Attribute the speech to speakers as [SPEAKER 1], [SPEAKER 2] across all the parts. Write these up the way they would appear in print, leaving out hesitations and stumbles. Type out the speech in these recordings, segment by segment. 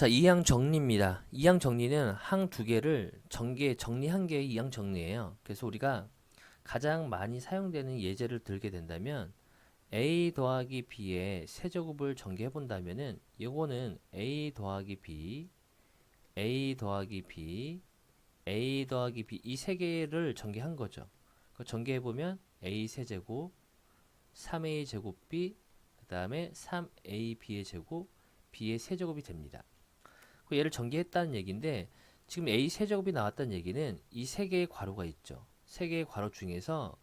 [SPEAKER 1] 자, 이항 정리입니다. 이항 정리는 항 두 개를 정리한 게 이항 정리예요. 그래서 우리가 가장 많이 사용되는 예제를 들게 된다면 a 더하기 b의 세제곱을 전개해 본다면은 이거는 a 더하기 b, a 더하기 b, a 더하기 b 이 세 개를 전개한 거죠. 그 전개해 보면 a 세제곱, 3a 제곱 b, 그 다음에 3ab의 제곱, b의 세제곱이 됩니다. 그 얘를 전개했다는 얘기인데 지금 a 세제곱이 나왔다는 얘기는 이 세 개의 괄호가 있죠. 세 개의 괄호 중에서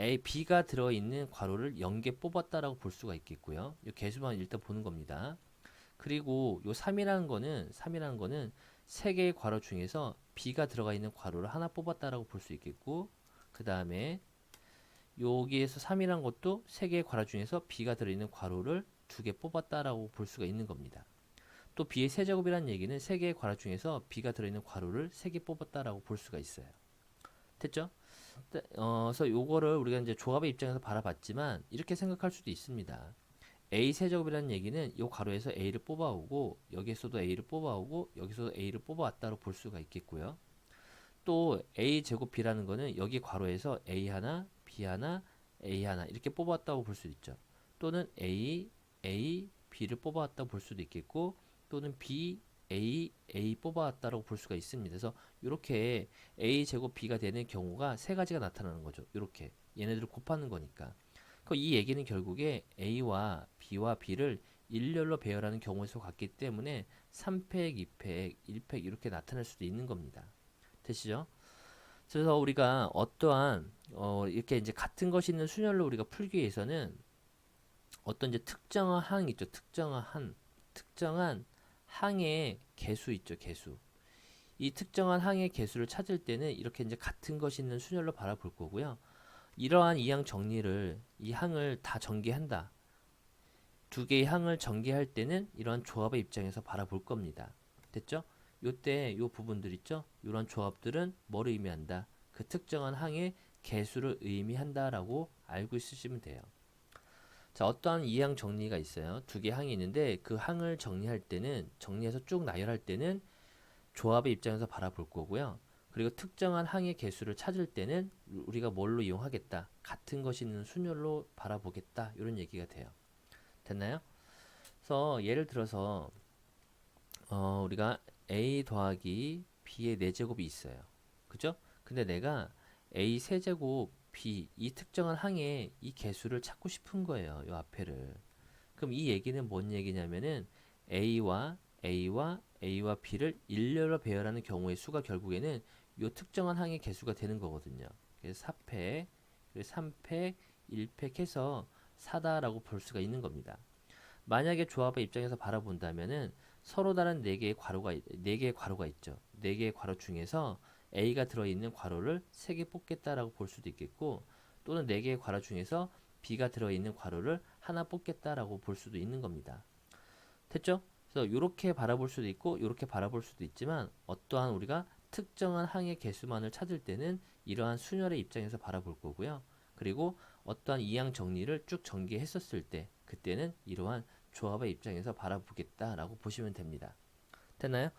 [SPEAKER 1] a, b가 들어있는 괄호를 0개 뽑았다라고 볼 수가 있겠고요. 이 개수만 일단 보는 겁니다. 그리고 요 3이라는 거는 세 개의 괄호 중에서 b가 들어가 있는 괄호를 하나 뽑았다라고 볼 수 있겠고, 그 다음에 여기에서 3이라는 것도 세 개의 괄호 중에서 b가 들어있는 괄호를 두 개 뽑았다라고 볼 수가 있는 겁니다. 또 b의 세제곱이라는 얘기는 세 개의 괄호 중에서 b가 들어있는 괄호를 세 개 뽑았다라고 볼 수가 있어요. 됐죠? 그래서 요거를 우리가 이제 조합의 입장에서 바라봤지만 이렇게 생각할 수도 있습니다. a 세제곱이라는 얘기는 이 괄호에서 a를 뽑아오고 여기에서도 a를 뽑아오고 여기서도 a를 뽑아왔다고 볼 수가 있겠고요. 또 a 제곱 b라는 거는 여기 괄호에서 a 하나, b 하나, a 하나 이렇게 뽑아왔다고 볼 수 있죠. 또는 a, b를 뽑아왔다고 볼 수도 있겠고, 또는 b, a 뽑아왔다고 볼 수가 있습니다. 그래서 이렇게 a 제곱 b가 되는 경우가 세 가지가 나타나는 거죠. 이렇게 얘네들을 곱하는 거니까. 이 얘기는 결국에 a와 b와 b를 일렬로 배열하는 경우에서 같기 때문에 3팩, 2팩, 1팩 이렇게 나타날 수도 있는 겁니다. 되시죠? 그래서 우리가 어떠한 이렇게 이제 같은 것이 있는 순열로 우리가 풀기 위해서는 어떤 이제 특정한 항 있죠. 특정한 항의 개수 있죠. 개수. 이 특정한 항의 개수를 찾을 때는 이렇게 이제 같은 것이 있는 순열로 바라볼 거고요. 이러한 이항 정리를 이 항을 다 전개한다. 두 개의 항을 전개할 때는 이러한 조합의 입장에서 바라볼 겁니다. 됐죠? 요때 요 부분들 있죠? 이런 조합들은 뭐를 의미한다? 그 특정한 항의 개수를 의미한다라고 알고 있으시면 돼요. 자, 어떠한 이항 정리가 있어요. 두 개 항이 있는데 그 항을 정리할 때는 정리해서 쭉 나열할 때는 조합의 입장에서 바라볼 거고요. 그리고 특정한 항의 개수를 찾을 때는 우리가 뭘로 이용하겠다. 같은 것이 있는 순열로 바라보겠다. 이런 얘기가 돼요. 됐나요? 그래서 예를 들어서 우리가 a 더하기 b의 4제곱이 있어요. 그죠? 근데 내가 a 세제곱 b 이 특정한 항에 이 개수를 찾고 싶은 거예요. 이 앞에를. 그럼 이 얘기는 뭔 얘기냐면은 a와 b를 일렬로 배열하는 경우의 수가 결국에는 이 특정한 항의 개수가 되는 거거든요. 그래서 4팩, 3팩, 1팩 해서 4다라고 볼 수가 있는 겁니다. 만약에 조합의 입장에서 바라본다면은 서로 다른 4개의 괄호가 있죠. 4개의 괄호 중에서 a가 들어있는 괄호를 3개 뽑겠다라고 볼 수도 있겠고, 또는 4개의 괄호 중에서 b가 들어있는 괄호를 하나 뽑겠다라고 볼 수도 있는 겁니다. 됐죠? 그래서 이렇게 바라볼 수도 있고 이렇게 바라볼 수도 있지만 어떠한 우리가 특정한 항의 개수만을 찾을 때는 이러한 순열의 입장에서 바라볼 거고요. 그리고 어떠한 이항 정리를 쭉 전개했었을 때 그때는 이러한 조합의 입장에서 바라보겠다라고 보시면 됩니다. 됐나요?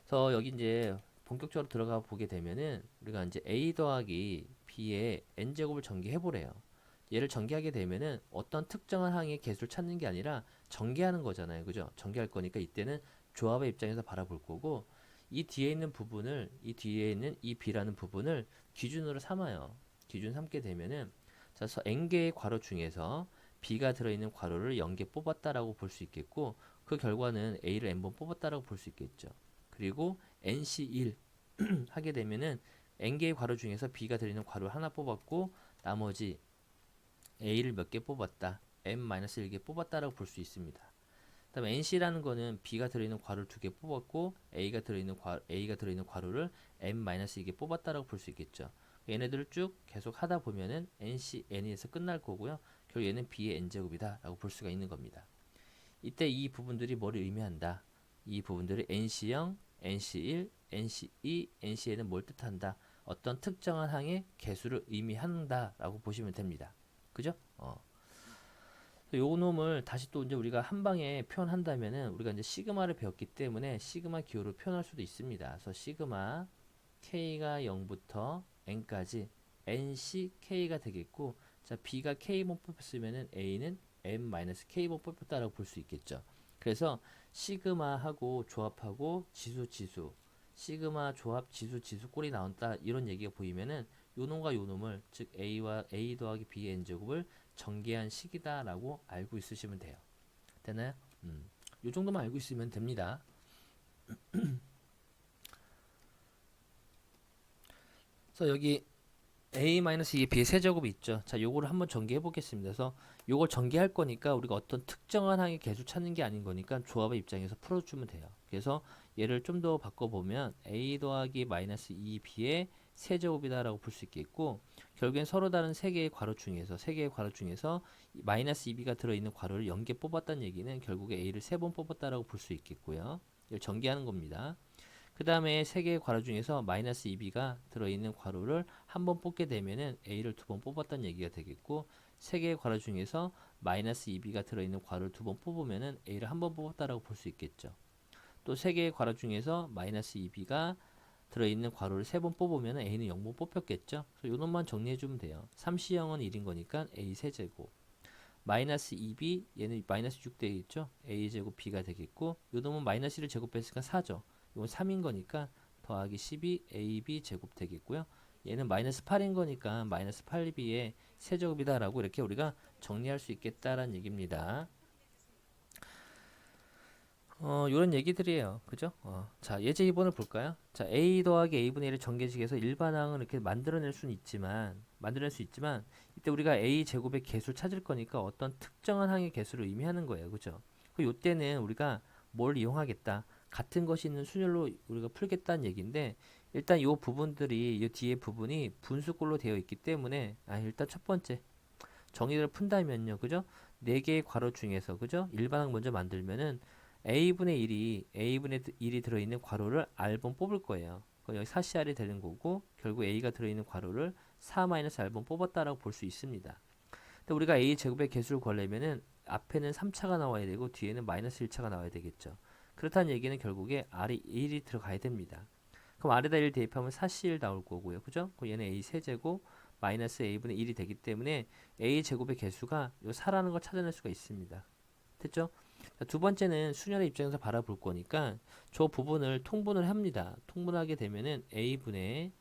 [SPEAKER 1] 그래서 여기 이제 본격적으로 들어가 보게 되면은 우리가 이제 a 더하기 b의 n제곱을 전개해 보래요. 얘를 전개하게 되면은 어떤 특정한 항의 개수를 찾는 게 아니라 전개하는 거잖아요. 그죠? 전개할 거니까 이때는 조합의 입장에서 바라볼 거고, 이 뒤에 있는 이 b라는 부분을 기준으로 삼아요. 기준 삼게 되면은 자, n개의 괄호 중에서 b가 들어있는 괄호를 0개 뽑았다라고 볼 수 있겠고, 그 결과는 a를 n번 뽑았다라고 볼 수 있겠죠. 그리고 nc1 하게 되면은 n개의 괄호 중에서 b가 들어있는 괄호를 하나 뽑았고 나머지 a를 몇 개 뽑았다. n-1개 뽑았다라고 볼 수 있습니다. 그다음에 nc라는 거는 b가 들어있는 괄호를 2개 뽑았고 a가 들어있는 괄호를 n-2개 뽑았다라고 볼 수 있겠죠. 얘네들을 쭉 계속 하다 보면은 nc n에서 끝날 거고요. 결국 얘는 b의 n제곱이다라고 볼 수가 있는 겁니다. 이때 이 부분들이 뭐를 의미한다? 이 부분들이 NC0, NC1, NC2, NC에는 뭘 뜻한다? 어떤 특정한 항의 개수를 의미한다라고 보시면 됩니다. 그죠? 요 놈을 다시 또 이제 우리가 한 방에 표현한다면은 우리가 이제 시그마를 배웠기 때문에 시그마 기호로 표현할 수도 있습니다. 그래서 시그마 k가 0부터 n까지 nck가 되겠고, 자 b가 k번 뽑혔으면은 a는 m-k번 뽑혔다라고 볼 수 있겠죠. 그래서 시그마하고 조합하고 지수 시그마 조합 지수 꼴이 나온다, 이런 얘기가 보이면은 요 놈과 요 놈을, 즉 a와 a 더하기 b의 n제곱을 전개한 식이다라고 알고 있으시면 돼요. 되나요? 요 정도만 알고 있으면 됩니다. 그래서 여기 a-2의 b의 세제곱이 있죠. 자, 요거를 한번 전개해 보겠습니다. 그래서 요걸 전개할 거니까 우리가 어떤 특정한 항의 개수 찾는 게 아닌 거니까 조합의 입장에서 풀어주면 돼요. 그래서 얘를 좀 더 바꿔보면 a 더하기 마이너스 2b의 세제곱이다라고 볼 수 있겠고, 결국엔 서로 다른 세 개의 괄호 중에서 마이너스 2b가 들어있는 괄호를 0개 뽑았다는 얘기는 결국에 a를 3번 뽑았다라고 볼 수 있겠고요. 이걸 전개하는 겁니다. 그 다음에 세 개의 괄호 중에서 마이너스 2b가 들어있는 괄호를 한 번 뽑게 되면은 a를 2번 뽑았다는 얘기가 되겠고, 세 개의 괄호 중에서 마이너스 2b가 들어있는 괄호를 2번 뽑으면은 a를 한 번 뽑았다라고 볼 수 있겠죠. 또 세 개의 괄호 중에서 마이너스 2b가 들어있는 괄호를 3번 뽑으면 a는 0번 뽑혔겠죠. 그래서 요 놈만 정리해주면 돼요. 3C0은 1인 거니까 a 세제곱, 마이너스 2b, 얘는 마이너스 6 되겠죠. a제곱 b가 되겠고, 요 놈은 마이너스 1을 제곱했으니까 4죠. 이건 3인 거니까 더하기 12 ab 제곱 되겠고요. 얘는 마이너스 8인 거니까 마이너스 8b의 세제곱이다 라고 이렇게 우리가 정리할 수 있겠다라는 얘기입니다. 요런 얘기들이에요. 그죠? 자, 예제 2번을 볼까요? 자, a 더하기 a분의 1의 전개식에서 일반항을 이렇게 만들어낼 수 있지만 이때 우리가 a 제곱의 개수를 찾을 거니까 어떤 특정한 항의 개수를 의미하는 거예요. 그죠? 요때는 우리가 뭘 이용하겠다? 같은 것이 있는 순열로 우리가 풀겠다는 얘기인데, 일단 요 부분들이, 요 뒤에 부분이 분수꼴로 되어 있기 때문에, 일단 첫 번째 정의를 푼다면요. 그죠? 4개의 괄호 중에서, 그죠? 일반항 먼저 만들면은 a분의 1이 들어있는 괄호를 r번 뽑을 거예요. 그럼 여기 4cr이 되는 거고, 결국 a가 들어있는 괄호를 4-r번 뽑았다라고 볼 수 있습니다. 근데 우리가 a 제곱의 개수를 구하려면은 앞에는 3차가 나와야 되고 뒤에는 마이너스 1차가 나와야 되겠죠. 그렇다는 얘기는 결국에 r이 1이 들어가야 됩니다. 그럼 r에다 1 대입하면 4c1 나올 거고요. 그죠? 그럼 얘는 a 세제곱 마이너스 a분의 1이 되기 때문에 a 제곱의 개수가 요 4라는 걸 찾아낼 수가 있습니다. 됐죠? 자, 두 번째는 수열의 입장에서 바라볼 거니까 저 부분을 통분을 합니다. 통분하게 되면은 a분의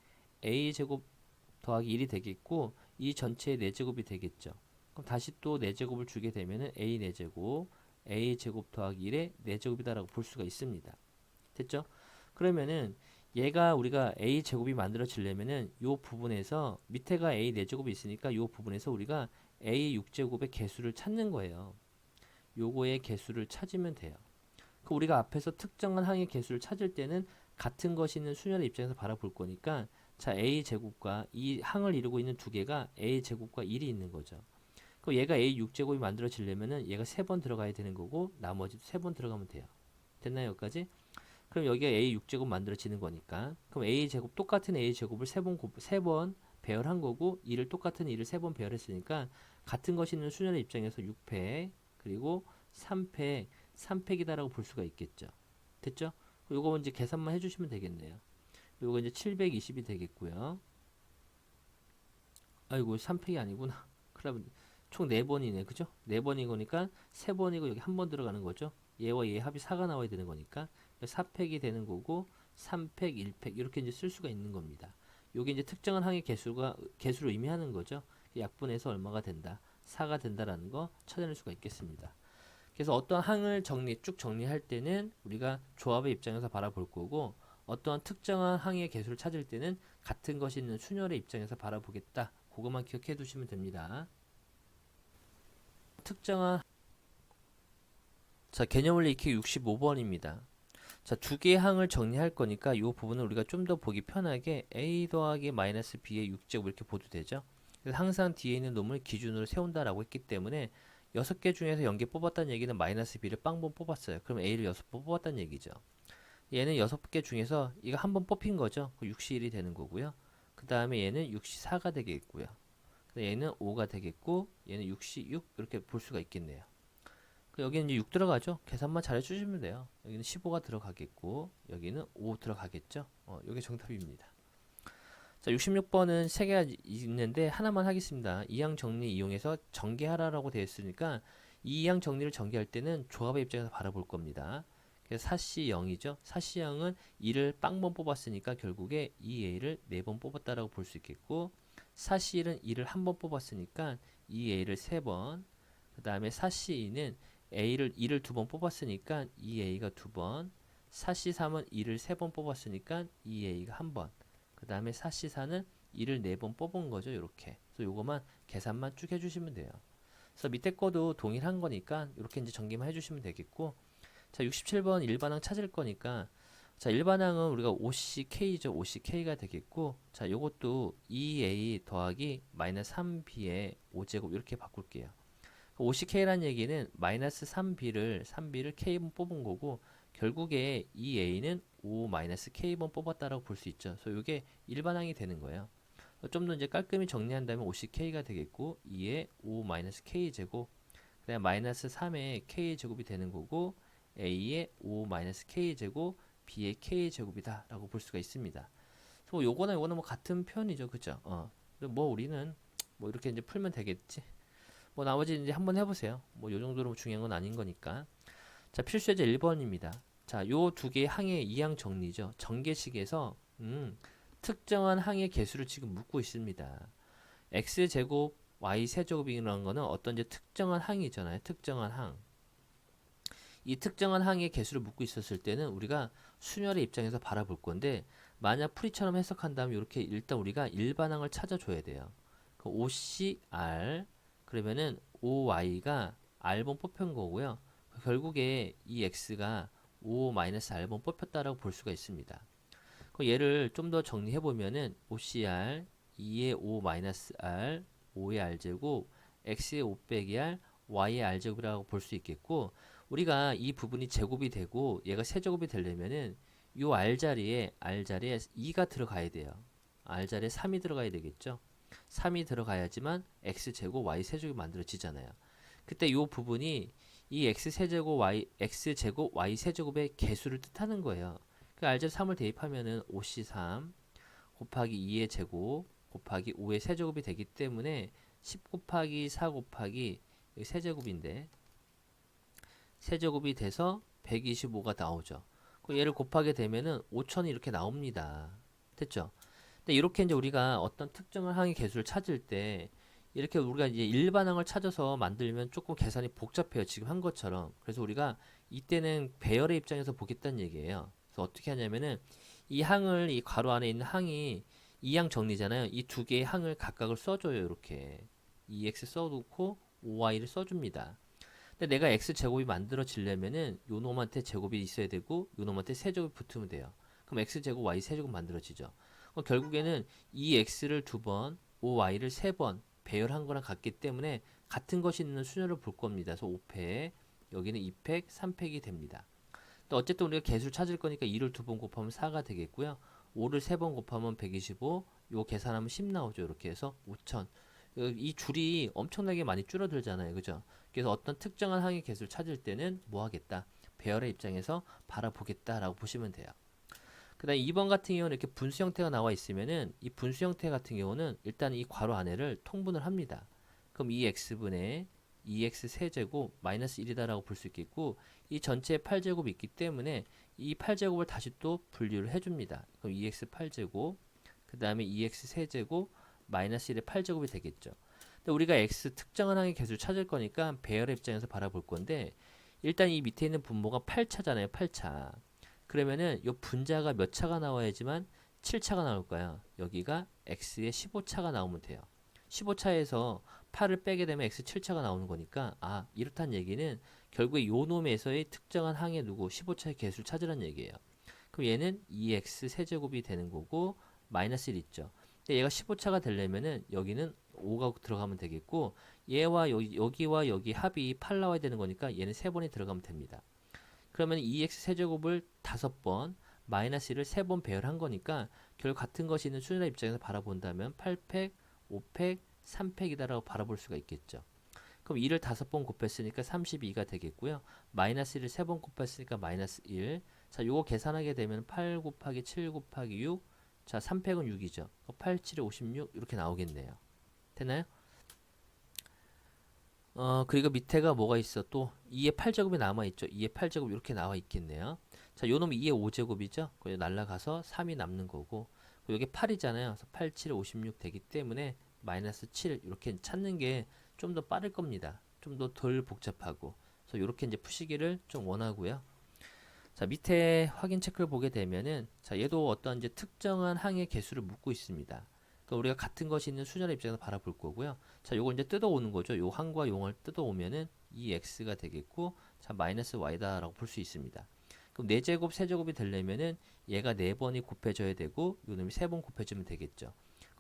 [SPEAKER 1] a 제곱 더하기 1이 되겠고, 이 전체의 4제곱이 되겠죠. 그럼 다시 또 4제곱을 주게 되면은 a 4제곱 a 제곱 더하기 1의 4제곱이다라고 볼 수가 있습니다. 됐죠? 그러면은 얘가 우리가 a 제곱이 만들어지려면은 요 부분에서 밑에가 a 4제곱이 있으니까 요 부분에서 우리가 a 6제곱의 개수를 찾는 거예요. 요거의 개수를 찾으면 돼요. 그 우리가 앞에서 특정한 항의 개수를 찾을 때는 같은 것이 있는 수열의 입장에서 바라볼 거니까, 자 a 제곱과 이 항을 이루고 있는 두 개가 a 제곱과 1이 있는 거죠. 그럼 얘가 a 6제곱이 만들어지려면은 얘가 3번 들어가야 되는 거고 나머지도 3번 들어가면 돼요. 됐나요, 여기까지? 그럼 여기가 a 6제곱 만들어지는 거니까, 그럼 a 제곱 똑같은 a 제곱을 3번 배열한 거고 2를 똑같은 2를 3번 배열했으니까 같은 것이 있는 수열의 입장에서 6패 그리고 3팩이다라고 볼 수가 있겠죠. 됐죠? 요거 이제 계산만 해주시면 되겠네요. 요거 이제 720이 되겠고요. 아이고 3팩이 아니구나. 그러면 총 4번이네. 그죠? 4번인 거니까 3번이고 여기 한 번 들어가는 거죠. 얘와 얘 합이 4가 나와야 되는 거니까 4팩이 되는 거고 3팩, 1팩 이렇게 이제 쓸 수가 있는 겁니다. 요게 이제 특정한 항의 개수를 의미하는 거죠. 약분해서 얼마가 된다. 4가 된다라는 거 찾아낼 수가 있겠습니다. 그래서 어떤 항을 쭉 정리할 때는 우리가 조합의 입장에서 바라볼 거고, 어떠한 특정한 항의 개수를 찾을 때는 같은 것이 있는 순열의 입장에서 바라보겠다. 그것만 기억해 두시면 됩니다. 특정한 자, 개념원리 익히기 65번입니다. 자, 두 개의 항을 정리할 거니까 이 부분을 우리가 좀 더 보기 편하게 a 더하기 마이너스 b의 6제곱 이렇게 보도 되죠. 그래서 항상 뒤에 있는 놈을 기준으로 세운다라고 했기 때문에 6개 중에서 0개 뽑았다는 얘기는 마이너스 b를 빵번 뽑았어요. 그럼 a를 6번 뽑았다는 얘기죠. 얘는 6개 중에서 이거 한 번 뽑힌 거죠. 6C1이 되는 거고요. 그 다음에 얘는 6C4가 되겠고요. 얘는 5가 되겠고 얘는 66 이렇게 볼 수가 있겠네요. 여기는 이제 6 들어가죠. 계산만 잘 해주시면 돼요. 여기는 15가 들어가겠고 여기는 5 들어가겠죠. 이게 정답입니다. 자, 66번은 3개가 있는데 하나만 하겠습니다. 이항 정리 이용해서 전개하라라고 되어 있으니까 이 이항 정리를 전개할 때는 조합의 입장에서 바라볼 겁니다. 그래서 4C 0이죠. 4C 0은 2를 빵번 뽑았으니까 결국에 2A를 4번 뽑았다라고 볼 수 있겠고 4C 1은 2를 한 번 뽑았으니까 2A를 3번 그 다음에 4C 2는 2를 2번 뽑았으니까 2A가 2번 4C 3은 2를 3번 뽑았으니까 2A가 1번 그 다음에 4C4는 2를 4번 뽑은 거죠. 이렇게. 그래서 요거만 계산만 쭉 해주시면 돼요. 그래서 밑에 거도 동일한 거니까 이렇게 이제 전개만 해주시면 되겠고 자 67번 일반항 찾을 거니까 자 일반항은 우리가 5CK죠. 5CK가 되겠고 자 요것도 2A 더하기 마이너스 3B의 5제곱 이렇게 바꿀게요. 5CK라는 얘기는 마이너스 3B를 K번 뽑은 거고 결국에 2A는 5-K번 뽑았다라고 볼 수 있죠. 그래서 이게 일반항이 되는 거예요. 좀 더 이제 깔끔히 정리한다면 50K가 되겠고 2의 5-K제곱 그다음 마이너스 3의 K제곱이 되는 거고 A의 5-K제곱 B의 K제곱이다 라고 볼 수가 있습니다. 그래서 요거나 요거나 뭐 같은 표현이죠. 그죠? 뭐 우리는 뭐 이렇게 이제 풀면 되겠지. 뭐 나머지 이제 한번 해보세요. 뭐 요 정도로 중요한 건 아닌 거니까. 자 필수예제 1번입니다. 자, 요 두 개의 항의 이항 정리죠. 전개식에서 특정한 항의 개수를 지금 묻고 있습니다. x제곱 y 세제곱이라는 거는 어떤 이제 특정한 항이잖아요. 특정한 항. 이 특정한 항의 개수를 묻고 있었을 때는 우리가 순열의 입장에서 바라볼 건데 만약 풀이처럼 해석한다면 이렇게 일단 우리가 일반항을 찾아줘야 돼요. 그 OCR 그러면은 OY가 R번 뽑힌 거고요. 결국에 이 X가 5-R번 뽑혔다라고 볼 수가 있습니다. 그 얘를 좀 더 정리해 보면은 OCR 2의 5-R 5의 R제곱 X의 5 빼기 R Y의 R제곱이라고 볼 수 있겠고 우리가 이 부분이 제곱이 되고 얘가 세제곱이 되려면은 요 R자리에 2가 들어가야 돼요. R자리에 3이 들어가야 되겠죠. 3이 들어가야지만 X제곱 Y 세제곱이 만들어지잖아요. 그때 요 부분이 이 X세제곱 Y 세제곱의 개수를 뜻하는 거예요. 그 R제곱 3을 대입하면은 5C3 곱하기 2의 제곱 곱하기 5의 세제곱이 되기 때문에 10 곱하기 4 곱하기 세제곱인데 세제곱이 돼서 125가 나오죠. 얘를 곱하게 되면은 5000이 이렇게 나옵니다. 됐죠? 근데 이렇게 이제 우리가 어떤 특정한 항의 개수를 찾을 때 이렇게 우리가 이제 일반항을 찾아서 만들면 조금 계산이 복잡해요. 지금 한 것처럼. 그래서 우리가 이때는 배열의 입장에서 보겠다는 얘기예요. 그래서 어떻게 하냐면은 이 항을 이 괄호 안에 있는 항이 이 항 정리잖아요. 이 두 개의 항을 각각을 써줘요. 이렇게 2x 써놓고 5y를 써줍니다. 근데 내가 x제곱이 만들어지려면은 요 놈한테 제곱이 있어야 되고 요 놈한테 세제곱이 붙으면 돼요. 그럼 x제곱 y 세제곱 만들어지죠. 그럼 결국에는 이 x를 2번 5y를 3번 배열한 거랑 같기 때문에 같은 것이 있는 순열을 볼 겁니다. 그래서 5팩 여기는 2팩 3팩이 됩니다. 또 어쨌든 우리가 개수를 찾을 거니까 2를 2번 곱하면 4가 되겠고요. 5를 3번 곱하면 125 요 계산하면 10 나오죠. 이렇게 해서 5000 이 줄이 엄청나게 많이 줄어들잖아요. 그죠? 그래서 어떤 특정한 항의 개수를 찾을 때는 뭐 하겠다? 배열의 입장에서 바라보겠다라고 보시면 돼요. 그 다음에 2번 같은 경우는 이렇게 분수 형태가 나와 있으면은 이 분수 형태 같은 경우는 일단 이 괄호 안에를 통분을 합니다. 그럼 2x분의 2x 세제곱 마이너스 1이다라고 볼 수 있겠고 이 전체에 8제곱이 있기 때문에 이 8제곱을 다시 또 분류를 해줍니다. 그럼 2x 8제곱 그 다음에 2x 세제곱 마이너스 1의 8제곱이 되겠죠. 근데 우리가 x 특정한 항의 개수를 찾을 거니까 배열의 입장에서 바라볼 건데 일단 이 밑에 있는 분모가 8차잖아요. 8차. 그러면은 이 분자가 몇 차가 나와야지만 7차가 나올 거야. 여기가 x의 15차가 나오면 돼요. 15차에서 8을 빼게 되면 x 7차가 나오는 거니까 이렇다는 얘기는 결국에 요 놈에서의 특정한 항의 누구 15차의 개수를 찾으라는 얘기예요. 그럼 얘는 2x 세제곱이 되는 거고 마이너스 1 있죠. 근데 얘가 15차가 되려면은 여기는 5가 들어가면 되겠고 얘와 여기와 여기 합이 8 나와야 되는 거니까 얘는 3번이 들어가면 됩니다. 그러면 2x 세제곱을 5번 마이너스 1을 3번 배열한 거니까 결국 같은 것이 있는 수준의 입장에서 바라본다면 8팩, 5팩, 3팩이다라고 바라볼 수가 있겠죠. 그럼 2를 5번 곱했으니까 32가 되겠고요. 마이너스 1을 3번 곱했으니까 마이너스 1. 자, 요거 계산하게 되면 8 곱하기 7 곱하기 6. 자, 3팩은 6이죠. 8, 7에 56 이렇게 나오겠네요. 됐나요? 그리고 밑에가 뭐가 있어? 또 2의 8제곱이 남아있죠. 2의 8제곱 이렇게 나와 있겠네요. 자, 요 놈이 2의 5제곱이죠. 그래서 날라가서 3이 남는 거고, 여기 8이잖아요. 그래서 8, 7에 56 되기 때문에 마이너스 7 이렇게 찾는 게 좀 더 빠를 겁니다. 좀 더 덜 복잡하고. 그래서 이렇게 이제 푸시기를 좀 원하고요. 자, 밑에 확인 체크를 보게 되면은, 자, 얘도 어떤 이제 특정한 항의 개수를 묻고 있습니다. 그러니까 우리가 같은 것이 있는 수열의 입장에서 바라볼 거고요. 자, 요걸 이제 뜯어오는 거죠. 요 항과 용을 뜯어오면은 2x가 되겠고, 자, 마이너스 y다라고 볼 수 있습니다. 그럼 4제곱, 세제곱이 되려면은 얘가 4번이 곱해져야 되고, 요 놈이 3번 곱해주면 되겠죠.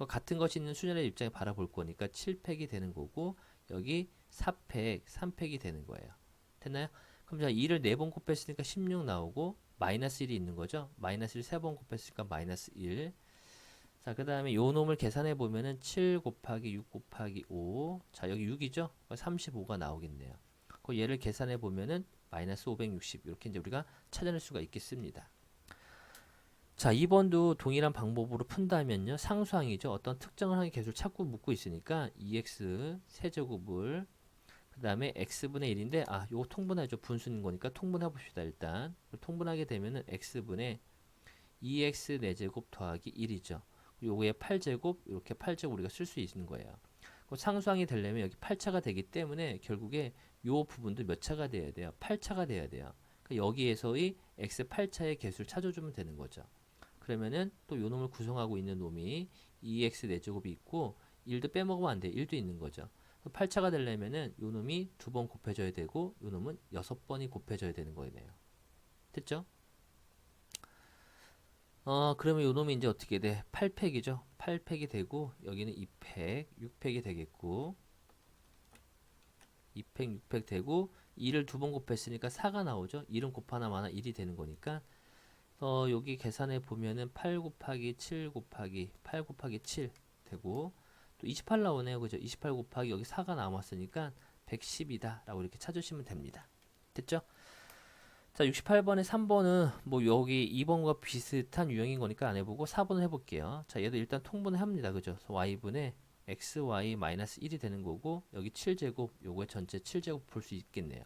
[SPEAKER 1] 같은 것이 있는 수열의 입장에 바라볼 거니까 7팩이 되는 거고, 여기 4팩, 3팩이 되는 거예요. 됐나요? 그럼 자, 2를 4번 곱했으니까 16 나오고, 마이너스 1이 있는 거죠. 마이너스 1 3번 곱했으니까 마이너스 1. 자, 그 다음에 요 놈을 계산해 보면은 7 곱하기 6 곱하기 5. 자, 여기 6이죠? 35가 나오겠네요. 그 얘를 계산해 보면은 마이너스 560. 이렇게 이제 우리가 찾아낼 수가 있겠습니다. 자, 2번도 동일한 방법으로 푼다면요. 상수항이죠. 어떤 특정한 항의 개수를 찾고 묻고 있으니까 2x 세제곱을 그 다음에 x분의 1인데 요거 통분하죠. 분수인 거니까 통분해 봅시다. 일단 통분하게 되면은 x분의 2x 4제곱 더하기 1이죠. 요거에 8제곱 이렇게 8제곱 우리가 쓸 수 있는 거예요. 상수항이 되려면 여기 8차가 되기 때문에 결국에 요 부분도 몇 차가 돼야 돼요? 8차가 돼야 돼요. 그러니까 여기에서의 x 8차의 개수를 찾아주면 되는 거죠. 그러면은 또 요 놈을 구성하고 있는 놈이 2x 4제곱이 있고 1도 빼먹으면 안 돼. 1도 있는 거죠. 8차가 되려면은 요 놈이 2번 곱해져야 되고 요 놈은 6번이 곱해져야 되는 거네요. 됐죠? 그러면 요 놈이 이제 어떻게 돼? 8팩이죠. 8팩이 되고 여기는 2팩, 6팩이 되겠고 2팩, 6팩 되고 2를 2번 곱했으니까 4가 나오죠. 1은 곱하나 마나 1이 되는 거니까 여기 계산해 보면은 8 곱하기 7 곱하기 8 곱하기 7 되고 또 28 나오네요. 그죠? 28 곱하기 여기 4가 남았으니까 110이다 라고 이렇게 찾으시면 됩니다. 됐죠? 자, 68번에 3번은 뭐 여기 2번과 비슷한 유형인 거니까 안 해보고 4번을 해볼게요. 자, 얘도 일단 통분을 합니다. 그죠? y분의 xy-1이 되는 거고 여기 7제곱 요거의 전체 7제곱 볼 수 있겠네요.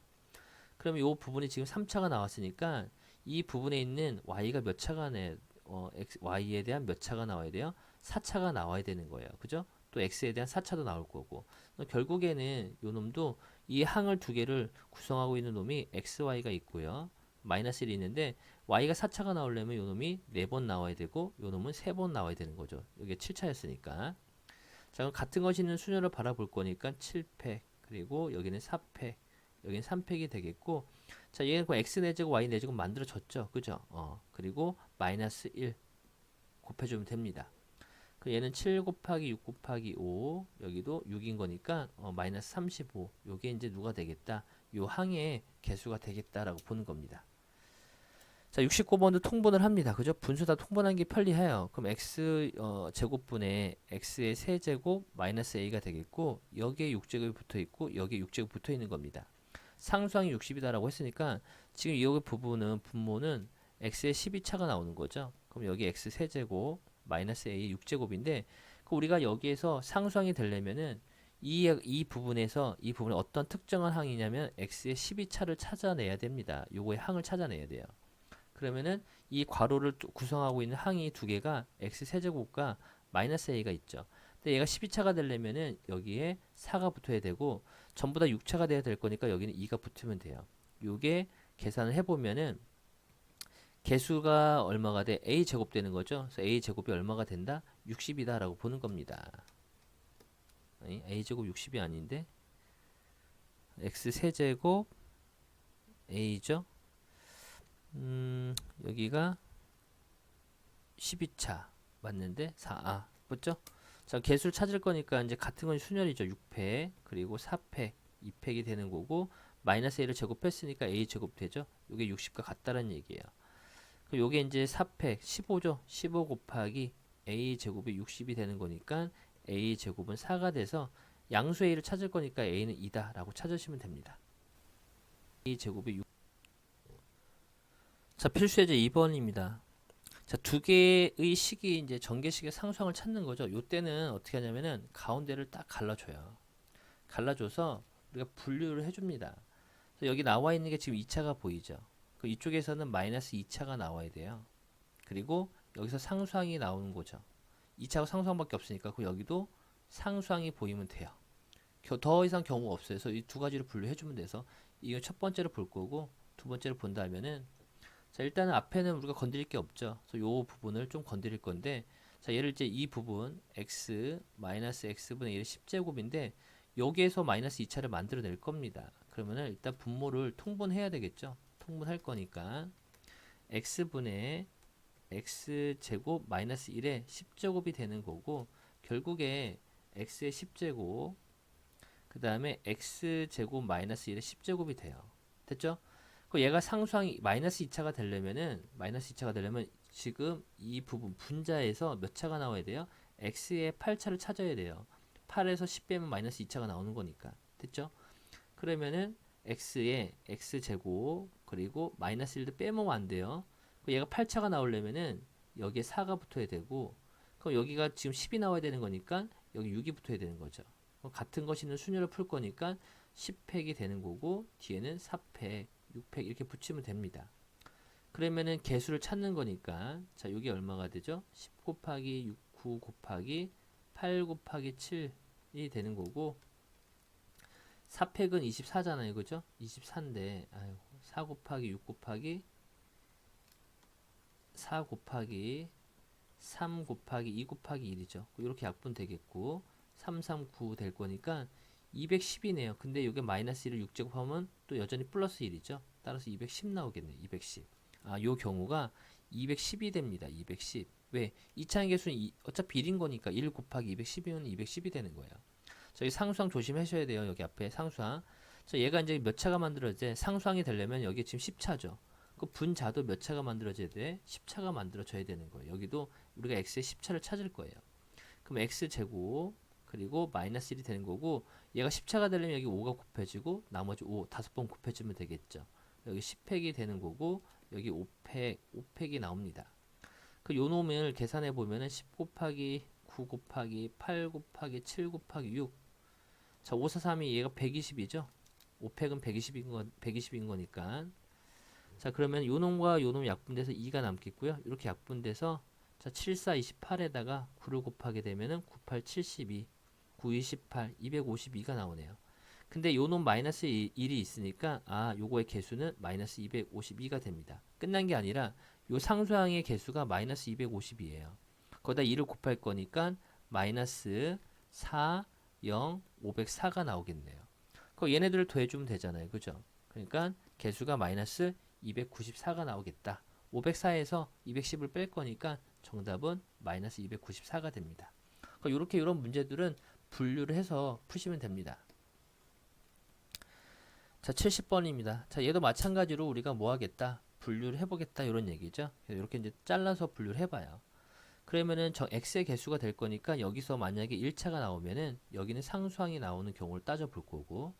[SPEAKER 1] 그러면 요 부분이 지금 3차가 나왔으니까 이 부분에 있는 y가 몇 차가 y에 대한 몇 차가 나와야 돼요? 4차가 나와야 되는 거예요. 그죠? 또 x에 대한 4차도 나올 거고. 결국에는 요 놈도 이 항을 두 개를 구성하고 있는 놈이 xy가 있고요. 마이너스 1이 있는데 y가 4차가 나오려면 요 놈이 4번 나와야 되고 요 놈은 3번 나와야 되는 거죠. 이게 7차였으니까. 자, 그럼 같은 것이 있는 수녀를 바라볼 거니까 7팩 그리고 여기는 4팩 여기는 3팩이 되겠고 자, 얘는 그 x 내제곱 y 내제곱 만들어졌죠. 그죠? 그리고 마이너스 1 곱해주면 됩니다. 그 얘는 7 곱하기 6 곱하기 5 여기도 6인 거니까 마이너스 35 요게 이제 누가 되겠다? 요 항의 개수가 되겠다라고 보는 겁니다. 자, 69번도 통분을 합니다. 그죠? 분수 다 통분하는 게 편리해요. 그럼 x 제곱분의 x의 세제곱 마이너스 a가 되겠고 여기에 6제곱이 붙어 있고 여기에 6제곱 붙어 있는 겁니다. 상수항이 60이다라고 했으니까 지금 이 부분은 분모는 x의 12차가 나오는 거죠. 그럼 여기 x 세제곱 마이너스 a 6제곱인데 우리가 여기에서 상수항이 되려면은 이 부분에서 이 부분에 어떤 특정한 항이냐면 x의 12차를 찾아내야 됩니다. 요거의 항을 찾아내야 돼요. 그러면은 이 괄호를 구성하고 있는 항이 두 개가 x 세제곱과 마이너스 a가 있죠. 근데 얘가 12차가 되려면은 여기에 4가 붙어야 되고 전부 다 6차가 돼야 될 거니까 여기는 2가 붙으면 돼요. 요게 계산을 해보면은 개수가 얼마가 돼? a 제곱 되는 거죠. 그래서 a 제곱이 얼마가 된다? 60이다 라고 보는 겁니다. a 제곱 60이 아닌데 x 세제곱 a죠. 여기가 12차 맞는데 4 맞죠? 자, 개수를 찾을 거니까 이제 같은 건 순열이죠. 6팩 그리고 4팩 2팩이 되는 거고 마이너스 a를 제곱했으니까 a 제곱 되죠. 이게 60과 같다는 얘기예요. 요게 이제 4팩 15죠. 15 곱하기 a 제곱이 60이 되는 거니까 a 제곱은 4가 돼서 양수 a를 찾을 거니까 a는 2다 라고 찾으시면 됩니다. a 제곱이 6. 자, 필수예제 2번입니다. 자, 두 개의 식이 이제 전개식의 상수항을 찾는 거죠. 요때는 어떻게 하냐면은 가운데를 딱 갈라줘요. 갈라줘서 우리가 분류를 해줍니다. 그래서 여기 나와 있는 게 지금 2차가 보이죠. 그 이쪽에서는 마이너스 2차가 나와야 돼요. 그리고 여기서 상수항이 나오는 거죠. 2차가 상수항밖에 없으니까 그 여기도 상수항이 보이면 돼요. 더 이상 경우가 없어요. 그래서 이 두 가지를 분류해주면 돼서 이거 첫 번째로 볼 거고 두 번째로 본다면은 자, 일단은 앞에는 우리가 건드릴 게 없죠. 그래서 요 부분을 좀 건드릴 건데 자, 얘를 이제 이 부분 x 마이너스 x분의 1의 10제곱인데 여기에서 마이너스 2차를 만들어낼 겁니다. 그러면은 일단 분모를 통분해야 되겠죠. 통분할 거니까 x분의 x제곱 마이너스 1의 10제곱이 되는 거고 결국에 x의 10제곱 그 다음에 x제곱 마이너스 1의 10제곱이 돼요. 됐죠? 그 얘가 상수항이 마이너스 2차가 되려면 지금 이 부분 분자에서 몇 차가 나와야 돼요? x의 8차를 찾아야 돼요. 8에서 10 빼면 마이너스 2차가 나오는 거니까. 됐죠? 그러면은 x의 x제곱 그리고 마이너스 1도 빼면 안 돼요. 얘가 8차가 나오려면은 여기에 4가 붙어야 되고 그럼 여기가 지금 10이 나와야 되는 거니까 여기 6이 붙어야 되는 거죠. 같은 것이는 순열을 풀 거니까 10팩이 되는 거고 뒤에는 4팩 6팩 이렇게 붙이면 됩니다. 그러면은 개수를 찾는 거니까 자 이게 얼마가 되죠? 10 곱하기 6, 9 곱하기 8 곱하기 7이 되는 거고 4팩은 24잖아요. 그죠? 24인데 4 곱하기 6 곱하기 4 곱하기 3 곱하기 2 곱하기 1이죠. 이렇게 약분 되겠고 339 될 거니까 210이네요. 근데 이게 마이너스 1을 6제곱하면 또 여전히 플러스 1이죠. 따라서 210 나오겠네요. 210. 요 경우가 210이 됩니다. 210. 왜? 2차의 개수는 어차피 1인 거니까 1 곱하기 210이면 210이 되는 거예요. 저기 상수항 조심하셔야 돼요. 여기 앞에 상수항. 얘가 이제 몇 차가 만들어져야 상수항이 되려면 여기 지금 10차죠. 그 분자도 몇 차가 만들어져야 돼? 10차가 만들어져야 되는 거예요. 여기도 우리가 x의 10차를 찾을 거예요. 그럼 x제곱 그리고 마이너스 1이 되는 거고 얘가 10차가 되려면 여기 5가 곱해지고 나머지 5, 5번 곱해주면 되겠죠. 여기 10팩이 되는 거고 여기 5팩이 나옵니다. 그 요 놈을 계산해 보면은 10 곱하기 9 곱하기 8 곱하기 7 곱하기 6 자, 543이 얘가 120이죠. 5팩은 120인 거니까 자 그러면 요 놈과 요 놈 약분돼서 2가 남겠고요. 이렇게 약분돼서 자 7, 4, 28에다가 9를 곱하게 되면은 9, 8, 72 9, 28, 252가 나오네요. 근데 요 놈 마이너스 1이 있으니까 요거의 개수는 마이너스 252가 됩니다. 끝난 게 아니라 요 상수항의 개수가 마이너스 250이에요. 거기다 2를 곱할 거니까 마이너스 4, 0, 504가 나오겠네요. 그 얘네들을 더해주면 되잖아요. 그죠? 그러니까 개수가 마이너스 294가 나오겠다. 504에서 210을 뺄 거니까 정답은 마이너스 294가 됩니다. 이렇게 이런 문제들은 분류를 해서 푸시면 됩니다. 자, 70번입니다. 자, 얘도 마찬가지로 우리가 뭐 하겠다? 분류를 해보겠다. 이런 얘기죠. 이렇게 이제 잘라서 분류를 해봐요. 그러면은 저 x의 개수가 될 거니까 여기서 만약에 1차가 나오면은 여기는 상수항이 나오는 경우를 따져 볼 거고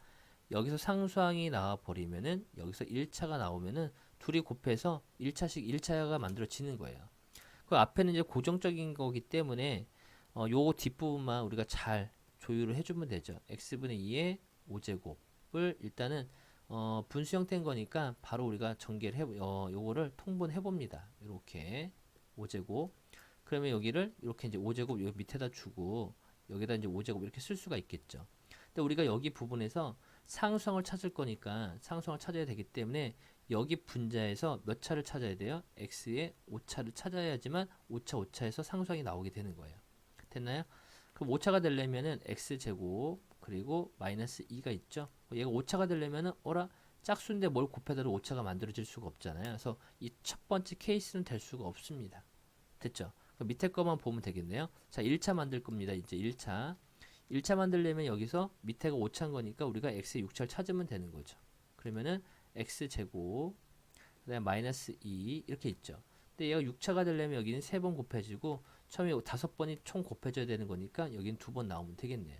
[SPEAKER 1] 여기서 상수항이 나와 버리면은 여기서 1차가 나오면은 둘이 곱해서 1차가 만들어지는 거예요. 그 앞에는 이제 고정적인 거기 때문에 요 뒷부분만 우리가 잘 조율을 해주면 되죠. x분의 2의 5제곱을 일단은 분수 형태인 거니까 바로 우리가 전개를 요거를 통분해 봅니다. 이렇게 5제곱. 그러면 여기를 이렇게 이제 5제곱 여기 밑에다 주고 여기다 이제 5제곱 이렇게 쓸 수가 있겠죠. 근데 우리가 여기 부분에서 상수항을 찾을 거니까 상수항을 찾아야 되기 때문에 여기 분자에서 몇 차를 찾아야 돼요? x의 5차를 찾아야지만 5차 5차에서 상수항이 나오게 되는 거예요. 됐나요? 그럼 5차가 되려면은 x제곱 그리고 마이너스 2가 있죠. 얘가 5차가 되려면은 짝수인데 뭘 곱해도 5차가 만들어질 수가 없잖아요. 그래서 이 첫 번째 케이스는 될 수가 없습니다. 됐죠? 그럼 밑에 거만 보면 되겠네요. 자, 1차 만들 겁니다. 이제 1차 만들려면 여기서 밑에가 5차인 거니까 우리가 x의 6차를 찾으면 되는 거죠. 그러면은 x제곱 그 다음에 마이너스 2 이렇게 있죠. 근데 얘가 6차가 되려면 여기는 3번 곱해지고 처음에 5번이 총 곱해져야 되는 거니까 여긴 2번 나오면 되겠네요.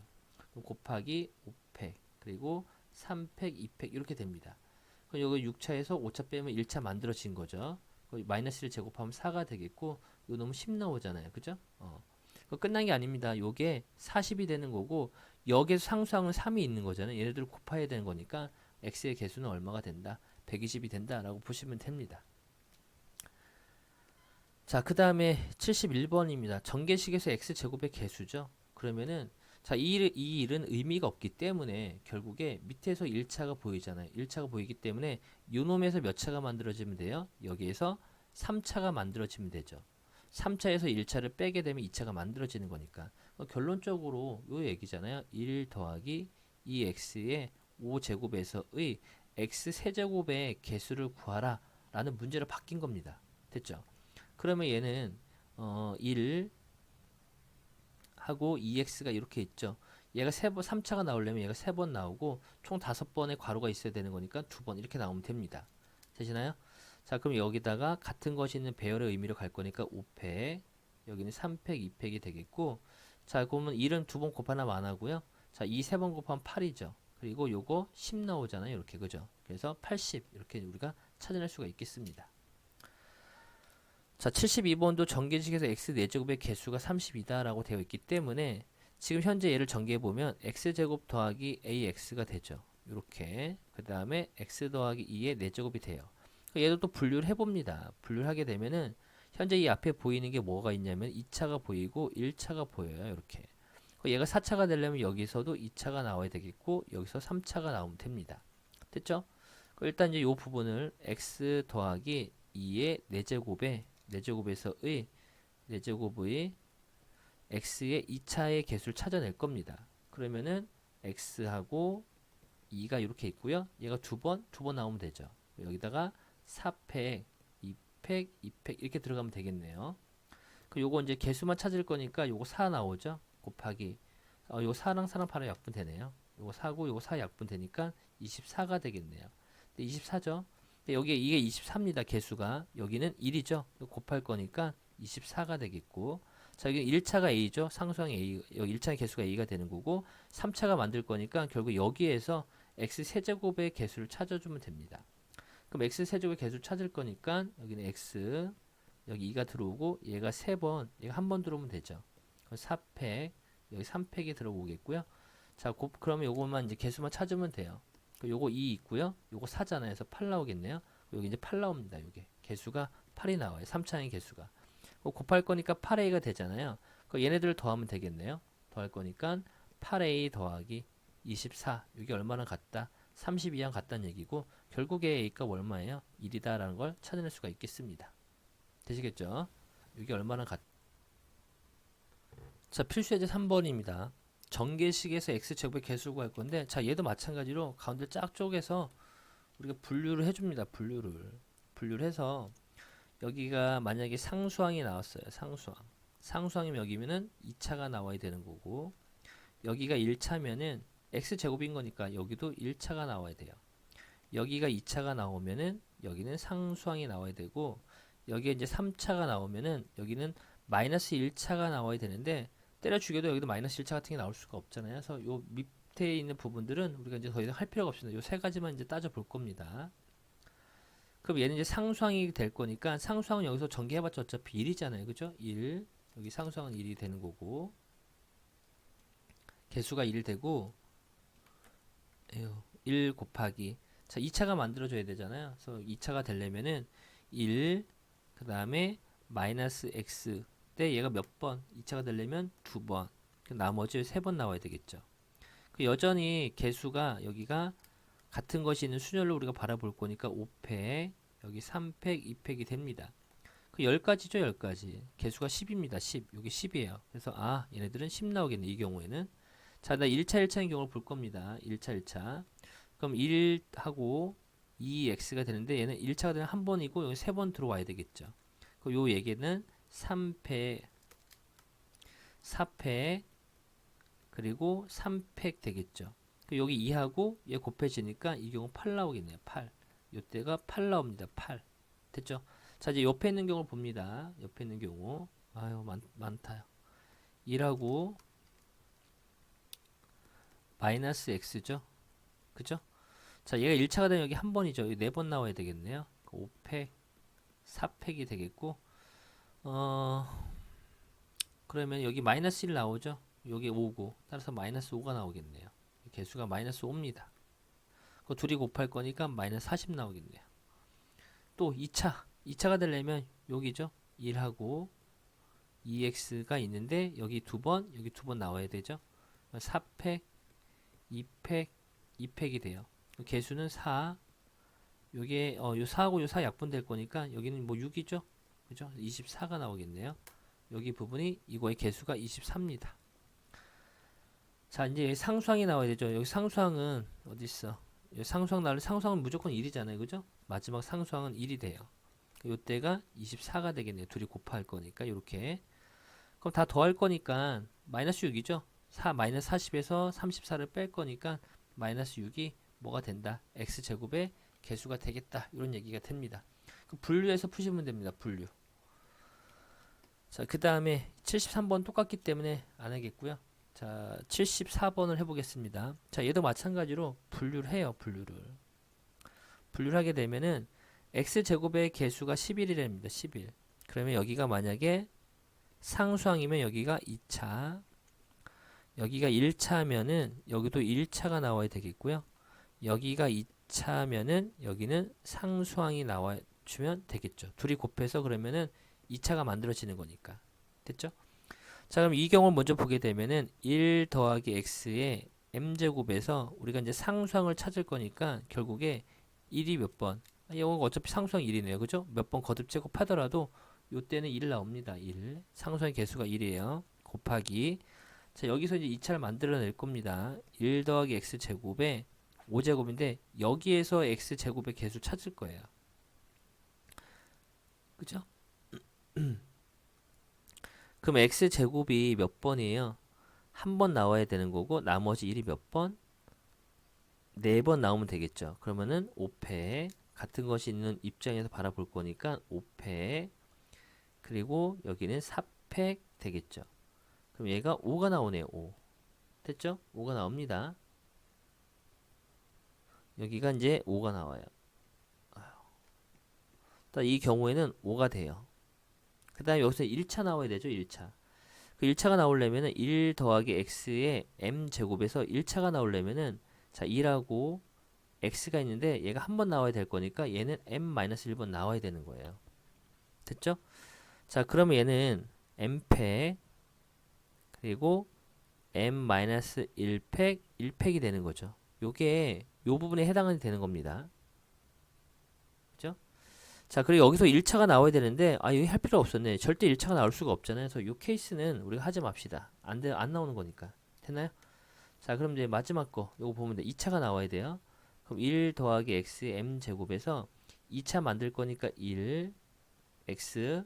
[SPEAKER 1] 그럼 곱하기 5팩 그리고 3팩, 2팩 이렇게 됩니다. 그럼 여기 6차에서 5차 빼면 1차 만들어진 거죠. 마이너스 1 제곱하면 4가 되겠고 이거 너무 10 나오잖아요. 그죠? 그거 끝난 게 아닙니다. 요게 40이 되는 거고 여기에서 상수항은 3이 있는 거잖아요. 얘네들 곱해야 되는 거니까 x의 개수는 얼마가 된다? 120이 된다라고 보시면 됩니다. 자, 그 다음에 71번입니다. 전개식에서 x제곱의 개수죠. 그러면은 자, 이 일은 의미가 없기 때문에 결국에 밑에서 1차가 보이잖아요. 1차가 보이기 때문에 요 놈에서 몇 차가 만들어지면 돼요? 여기에서 3차가 만들어지면 되죠. 3차에서 1차를 빼게 되면 2차가 만들어지는 거니까 결론적으로 요 얘기잖아요. 1 더하기 2x의 5제곱에서의 x 세제곱의 개수를 구하라 라는 문제로 바뀐 겁니다. 됐죠? 그러면 얘는 1 하고 2x가 이렇게 있죠. 얘가 3차가 나오려면 얘가 3번 나오고 총 5번의 괄호가 있어야 되는 거니까 2번 이렇게 나오면 됩니다. 되시나요? 자, 그럼 여기다가 같은 것이 있는 배열의 의미로 갈 거니까 5팩, 여기는 3팩, 2팩이 되겠고, 자, 그러면 1은 2번 곱하면 안 하고요. 자, 2 3번 곱하면 8이죠. 그리고 요거 10 나오잖아요. 이렇게, 그죠? 그래서 80 이렇게 우리가 찾아낼 수가 있겠습니다. 자, 72번도 전개식에서 x 4제곱의 개수가 30이다 라고 되어 있기 때문에 지금 현재 얘를 전개해보면 x제곱 더하기 ax가 되죠. 이렇게. 그 다음에 x 더하기 2의 4제곱이 돼요. 얘도 또 분류를 해봅니다. 분류를 하게 되면은 현재 이 앞에 보이는 게 뭐가 있냐면 2차가 보이고 1차가 보여요. 이렇게. 얘가 4차가 되려면 여기서도 2차가 나와야 되겠고 여기서 3차가 나오면 됩니다. 됐죠? 일단 이제 이 부분을 x 더하기 2의 4제곱에 4제곱에서의 4제곱의 x의 2차의 개수를 찾아낼 겁니다. 그러면은 x하고 2가 이렇게 있고요. 얘가 두 번 나오면 되죠. 여기다가 4팩, 2팩, 2팩 이렇게 들어가면 되겠네요. 요거 이제 개수만 찾을 거니까 요거 4 나오죠. 곱하기 요거 4랑 4랑 바로 약분 되네요. 요거 4고 요거 4 약분 되니까 24가 되겠네요. 24죠. 여기에 이게 24입니다. 개수가. 여기는 1이죠. 곱할 거니까 24가 되겠고. 자, 여기 1차가 A죠. 상수항 A. 여기 1차 개수가 A가 되는 거고 3차가 만들 거니까 결국 여기에서 x 세제곱의 개수를 찾아주면 됩니다. 그럼 x 세제곱의 개수를 찾을 거니까 여기는 x 여기 2가 들어오고 얘가 3번 얘가 한 번 들어오면 되죠. 4팩 여기 3팩이 들어오겠고요. 자, 그러면 요것만 이제 개수만 찾으면 돼요. 요거 2 있고요. 요거 4잖아요. 그래서 8 나오겠네요. 여기 이제 8 나옵니다. 요게 개수가 8이 나와요. 3차의 개수가. 곱할 거니까 8a가 되잖아요. 얘네들을 더하면 되겠네요. 더할 거니까 8a 더하기 24. 이게 얼마나 같다? 32랑 같다는 얘기고 결국에 a가 얼마예요? 1이다 라는 걸 찾아낼 수가 있겠습니다. 되시겠죠? 이게 얼마나 같다? 자, 필수예제 3번입니다. 전개식에서 x제곱의 개수를 구할 건데 자, 얘도 마찬가지로 가운데 쫙 쪼개서 우리가 분류를 해줍니다. 분류를 해서 여기가 만약에 상수항이 나왔어요. 상수항이면 여기면은 2차가 나와야 되는 거고 여기가 1차면은 x제곱인 거니까 여기도 1차가 나와야 돼요. 여기가 2차가 나오면은 여기는 상수항이 나와야 되고 여기에 이제 3차가 나오면은 여기는 마이너스 1차가 나와야 되는데 때려 죽여도 여기도 마이너스 1차 같은 게 나올 수가 없잖아요. 그래서 요 밑에 있는 부분들은 우리가 이제 더 이상 할 필요가 없습니다. 요 세 가지만 이제 따져 볼 겁니다. 그럼 얘는 이제 상수항이 될 거니까 상수항은 여기서 전개해봤자 어차피 1이잖아요. 그죠? 1. 여기 상수항은 1이 되는 거고 개수가 1 되고 1 곱하기 자 2차가 만들어져야 되잖아요. 그래서 2차가 되려면은 1 그 다음에 마이너스 x 때 얘가 몇 번? 2차가 되려면 2번 나머지 3번 나와야 되겠죠. 여전히 개수가 여기가 같은 것이 있는 순열로 우리가 바라볼 거니까 5팩 여기 3팩 2팩이 됩니다. 10가지죠 10가지 개수가 10입니다. 10 여기 10이에요. 그래서 얘네들은 10 나오겠네 이 경우에는. 자, 나 1차 1차인 경우를 볼 겁니다. 1차 1차 그럼 1하고 2x가 되는데 얘는 1차가 되면 한 번이고 여기 3번 들어와야 되겠죠. 요 얘기는 3팩 4팩 그리고 3팩 되겠죠. 여기 2하고 얘 곱해지니까 이 경우 8 나오겠네요. 8. 요때가 8 나옵니다. 8. 됐죠? 자, 이제 옆에 있는 경우를 봅니다. 옆에 있는 경우. 아유, 많다요. 1하고 마이너스 x죠. 그죠? 자, 얘가 1차가 되면 여기 한 번이죠. 여기 4번 나와야 되겠네요. 5팩, 4팩이 되겠고, 그러면 여기 마이너스 1 나오죠? 여기 5고, 따라서 마이너스 5가 나오겠네요. 개수가 마이너스 5입니다. 그 둘이 곱할 거니까 마이너스 40 나오겠네요. 또 2차가 되려면 여기죠? 1하고 2x가 있는데 여기 여기 두 번 나와야 되죠? 4팩, 2팩, 2팩이 돼요. 개수는 4, 요게 요 4하고 요 4 약분될 거니까 여기는 뭐 6이죠? 그죠? 24가 나오겠네요. 여기 부분이 이거의 개수가 24입니다. 자, 이제 여기 상수항이 나와야 되죠. 여기 상수항은 어디 있어? 여기 상수항은 무조건 1이잖아요. 그죠? 마지막 상수항은 1이 돼요. 요때가 24가 되겠네요. 둘이 곱할 거니까 이렇게. 그럼 다 더할 거니까 마이너스 6이죠. 마이너스 40에서 34를 뺄 거니까 마이너스 6이 뭐가 된다? x제곱의 개수가 되겠다. 이런 얘기가 됩니다. 분류해서 푸시면 됩니다. 분류. 자, 그 다음에 73번 똑같기 때문에 안 하겠고요. 자, 74번을 해보겠습니다. 자, 얘도 마찬가지로 분류를 해요. 분류를 하게 되면은 x제곱의 개수가 11이랍니다. 11. 그러면 여기가 만약에 상수항이면 여기가 2차, 여기가 1차면은 여기도 1차가 나와야 되겠고요. 여기가 2차면은 여기는 상수항이 나와주면 되겠죠. 둘이 곱해서 그러면은 2차가 만들어지는 거니까. 됐죠? 자, 그럼 이 경우를 먼저 보게 되면은 1 더하기 x의 m제곱에서 우리가 이제 상수항을 찾을 거니까 결국에 1이 몇 번? 이건 어차피 상수항 1이네요. 그죠? 몇 번 거듭 제곱하더라도 요때는 1 나옵니다. 1. 상수항의 개수가 1이에요. 곱하기. 자, 여기서 이제 2차를 만들어낼 겁니다. 1 더하기 x제곱에 5제곱인데 여기에서 x제곱의 개수 찾을 거예요. 그죠? 그럼 x제곱이 몇 번이에요? 한 번 나와야 되는 거고 나머지 1이 몇 번? 4번 나오면 되겠죠. 그러면은 5패 같은 것이 있는 입장에서 바라볼 거니까 5패 그리고 여기는 4패 되겠죠. 그럼 얘가 5가 나오네요. 5. 됐죠? 5가 나옵니다. 여기가 이제 5가 나와요. 이 경우에는 5가 돼요. 그 다음에 여기서 1차 나와야 되죠. 1차. 그 1차가 나오려면은 1 더하기 x의 m제곱에서 1차가 나오려면은 자 2라고 x가 있는데 얘가 한 번 나와야 될 거니까 얘는 m-1번 나와야 되는 거예요. 됐죠? 자 그러면 얘는 m팩 그리고 m-1팩 1팩이 되는 거죠. 요게 요 부분에 해당이 되는 겁니다. 그죠? 자 그리고 여기서 1차가 나와야 되는데 여기 할 필요 없었네. 절대 1차가 나올 수가 없잖아요. 그래서 요 케이스는 우리가 하지 맙시다. 안 나오는 거니까. 됐나요? 자 그럼 이제 마지막 거 요거 보면 돼. 2차가 나와야 돼요. 그럼 1 더하기 x m제곱에서 2차 만들 거니까 1 x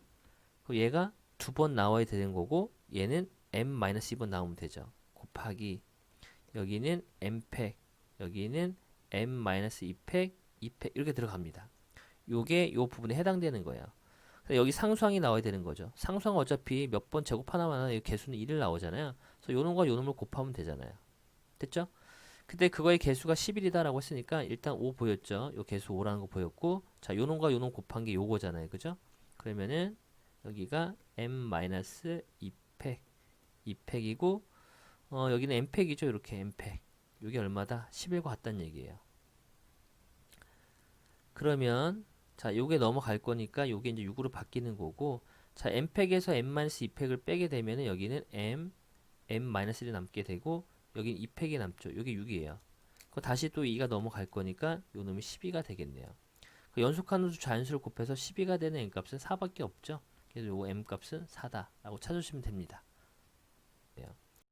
[SPEAKER 1] 그리고 얘가 두 번 나와야 되는 거고 얘는 m-2번 나오면 되죠. 곱하기 여기는 m팩 여기는 m-2팩 2팩 이렇게 들어갑니다. 요게 요 부분에 해당되는 거예요. 여기 상수항이 나와야 되는 거죠. 상수항 어차피 몇 번 제곱 하나만 하면 개수는 1을 나오잖아요. 그래서 요 놈과 요 놈을 곱하면 되잖아요. 됐죠? 근데 그거의 개수가 11이다라고 했으니까 일단 5 보였죠. 요 개수 5라는 거 보였고 자, 요 놈과 요 놈 곱한 게 요거잖아요. 그죠? 그러면은 여기가 m-2팩 2팩이고 여기는 m팩이죠. 이렇게 m팩. 요게 얼마다? 11과 같다는 얘기예요. 그러면 자, 요게 넘어갈 거니까 요게 이제 6으로 바뀌는 거고 자, m팩에서 m-2팩을 빼게 되면은 여기는 m-1이 남게 되고 여긴 2팩이 남죠. 요게 6이에요. 그 다시 또 2가 넘어갈 거니까 요 놈이 12가 되겠네요. 그 연속하는 수 자연수를 곱해서 12가 되는 m값은 4밖에 없죠. 그래서 요 m값은 4다 라고 찾으시면 됩니다.